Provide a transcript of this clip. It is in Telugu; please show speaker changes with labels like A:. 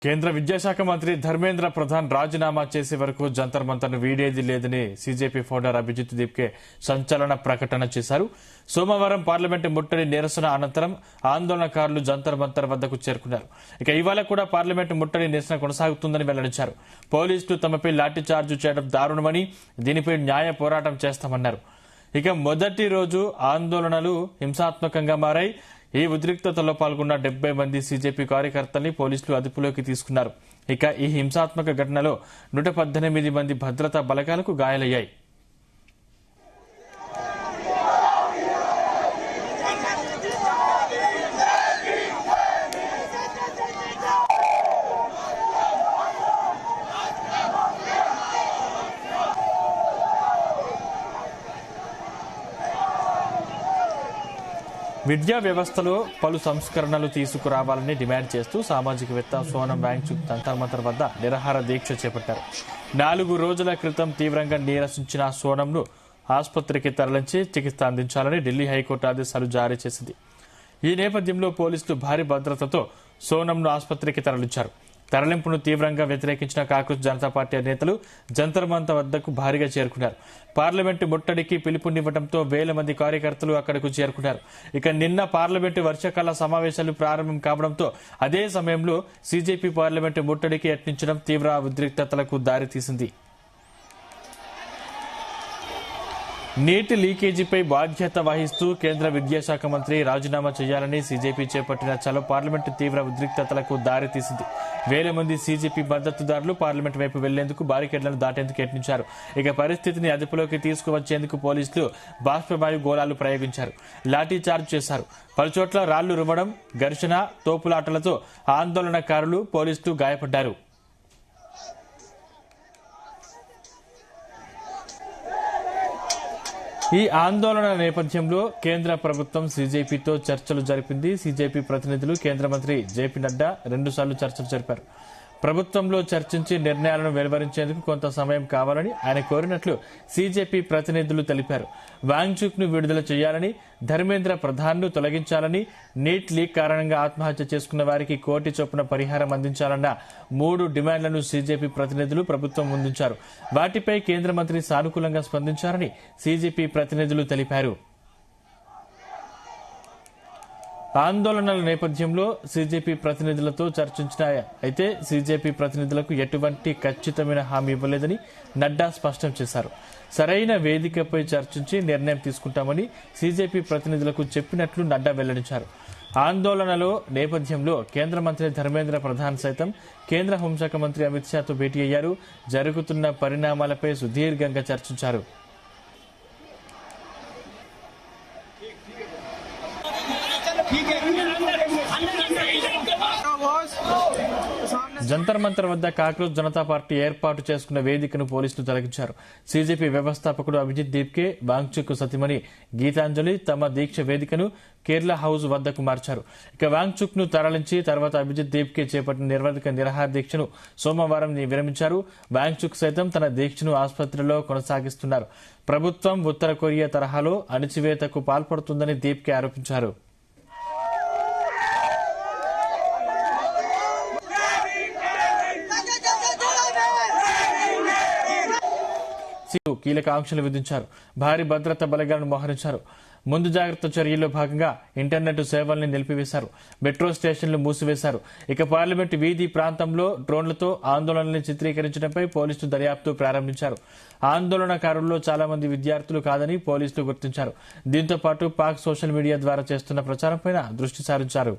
A: కేంద్ర విద్యాశాఖ మంత్రి ధర్మేంద్ర ప్రధాన్ రాజీనామా చేసే వరకు జంతర్ మంతర్ను వీడేది లేదని సీజేపీ ఫౌండర్ అభిజిత్ దీప్కే సంచలన ప్రకటన చేశారు. సోమవారం పార్లమెంటు ముట్టడి నిరసన అనంతరం ఆందోళనకారులు జంతర్ మంతర్ వద్దకు చేరుకున్నారు. ఇక ఇవాళ కూడా పార్లమెంటు ముట్టడి నిరసన కొనసాగుతుందని వెల్లడించారు. పోలీసులు తమపై లాఠీచార్జ్ చేయడం దారుణమని, దీనిపై న్యాయ పోరాటం చేస్తామన్నారు. ఇక మొదటి రోజు ఆందోళనలు హింసాత్మకంగా మారాయి. ఈ ఉద్రిక్తతలో పాల్గొన్న 70 మంది సీజేపీ కార్యకర్తల్ని పోలీసులు అదుపులోకి తీసుకున్నారు. ఇక ఈ హింసాత్మక ఘటనలో 118 మంది భద్రతా బలగాలకు గాయాలయ్యాయి. విద్యా వ్యవస్థలో పలు సంస్కరణలు తీసుకురావాలని డిమాండ్ చేస్తూ సామాజికవేత్త సోనం వాంగ్చుక్ జంతర్ మంతర్ వద్ద నిరాహార దీక్ష చేపట్టారు. 4 రోజుల క్రితం తీవ్రంగా నీరసించిన సోనంను ఆసుపత్రికి తరలించి చికిత్స అందించాలని ఢిల్లీ హైకోర్టు ఆదేశాలు జారీ చేసింది. ఈ నేపథ్యంలో పోలీసులు భారీ భద్రతతో సోనంను ఆసుపత్రికి తరలించారు. తరలింపును తీవ్రంగా వ్యతిరేకించిన కాంగ్రెస్ జనతా పార్టీ నేతలు జంతర్ మంతర్ వద్దకు భారీగా చేరుకున్నారు. పార్లమెంటు ముట్టడికి పిలుపునివ్వడంతో వేల మంది కార్యకర్తలు అక్కడకు చేరుకున్నారు. ఇక నిన్న పార్లమెంటు వర్షాకాల సమావేశాలు ప్రారంభం కావడంతో అదే సమయంలో సీజేపీ పార్లమెంటు ముట్టడికి యత్నించడం తీవ్ర ఉద్రిక్తతలకు దారితీసింది. నీటి లీకేజీపై బాధ్యత వహిస్తూ కేంద్ర విద్యాశాఖ మంత్రి రాజీనామా చేయాలని సీజేపీ చేపట్టిన చలో పార్లమెంటు తీవ్ర ఉద్రిక్తతలకు దారితీసింది. వేల మంది సీజేపీ మద్దతుదారులు పార్లమెంటు వైపు వెళ్లేందుకు బారికేడ్లను దాటేందుకు యత్నించారు. ఇక పరిస్థితిని అదుపులోకి తీసుకువచ్చేందుకు పోలీసులు బాష్పవాయు గోళాలు ప్రయోగించారు, లాఠీచార్జ్ చేశారు. పలుచోట్ల రాళ్లు రువ్వడం, ఘర్షణ, తోపులాటలతో ఆందోళనకారులు, పోలీసులు గాయపడ్డారు. ఈ ఆందోళన నేపథ్యంలో కేంద్ర ప్రభుత్వం సీజేపీతో చర్చలు జరిపింది. సీజేపీ ప్రతినిధులు కేంద్ర మంత్రి జేపీ నడ్డా 2 సార్లు చర్చలు జరిపారు. ప్రభుత్వంలో చర్చించి నిర్ణయాలను వెలువరించేందుకు కొంత సమయం కావాలని ఆయన కోరినట్లు సీజేపీ ప్రతినిధులు తెలిపారు. వాంగ్చుక్ ను విడుదల చేయాలని, ధర్మేంద్ర ప్రధాన్ ను తొలగించాలని, నీట్ లీక్ కారణంగా ఆత్మహత్య చేసుకున్న వారికి 1 కోటి చొప్పున పరిహారం అందించాలన్న 3 డిమాండ్లను సీజేపీ ప్రతినిధులు ప్రభుత్వం ముందుంచారు. వాటిపై కేంద్ర మంత్రి సానుకూలంగా స్పందించారని సీజేపీ ప్రతినిధులు తెలిపారు. ఆందోళనల నేపథ్యంలో సీజేపీ ప్రతినిధులతో చర్చించిన అయితే సీజేపీ ప్రతినిధులకు ఎటువంటి ఖచ్చితమైన హామీ ఇవ్వలేదని నడ్డా స్పష్టం చేశారు. సరైన వేదికపై చర్చించి నిర్ణయం తీసుకుంటామని సీజేపీ ప్రతినిధులకు చెప్పినట్లు నడ్డా వెల్లడించారు. ఆందోళనలో నేపథ్యంలో కేంద్ర మంత్రి ధర్మేంద్ర ప్రధాన్ సైతం కేంద్ర హోంశాఖ మంత్రి అమిత్ షాతో భేటీ అయ్యారు. జరుగుతున్న పరిణామాలపై సుదీర్ఘంగా చర్చించారు. జంతర్ మంతర్ వద్ద కాంగ్రెస్ జనతా పార్టీ ఏర్పాటు చేసుకున్న వేదికను పోలీసులు తొలగించారు. సీజేపీ వ్యవస్థాపకుడు అభిజిత్ దీప్కే, వాంగ్చుక్ సతీమణి గీతాంజలి తమ దీక్ష వేదికను కేరళ హౌస్ వద్దకు మార్చారు. ఇక వాంగ్చుక్ ను తరలించి తర్వాత అభిజిత్ దీప్కే చేపట్టిన నిర్వాధిక నిరాహార దీక్షను సోమవారం విరమించారు. వాంగ్చుక్ సైతం తన దీక్షను ఆసుపత్రిలో కొనసాగిస్తున్నారు. ప్రభుత్వం ఉత్తర కొరియా తరహాలో అణిచివేతకు పాల్పడుతుందని దీప్కే ఆరోపించారు. కీలక ఆంక్షలు విధించారు. భారీ భద్రతా బలగాలను మోహరించారు. ముందు జాగ్రత్త చర్యల్లో భాగంగా ఇంటర్నెట్ సేవల్ని నిలిపివేశారు. మెట్రో స్టేషన్లు మూసివేశారు. ఇక పార్లమెంటు వీధి ప్రాంతంలో డ్రోన్లతో ఆందోళనల్ని చిత్రీకరించడంపై పోలీసులు దర్యాప్తు ప్రారంభించారు. ఆందోళనకారుల్లో చాలా మంది విద్యార్థులు కాదని పోలీసులు గుర్తించారు. దీంతో పాటు పాక్ సోషల్ మీడియా ద్వారా చేస్తున్న ప్రచారంపై దృష్టి సారించారు.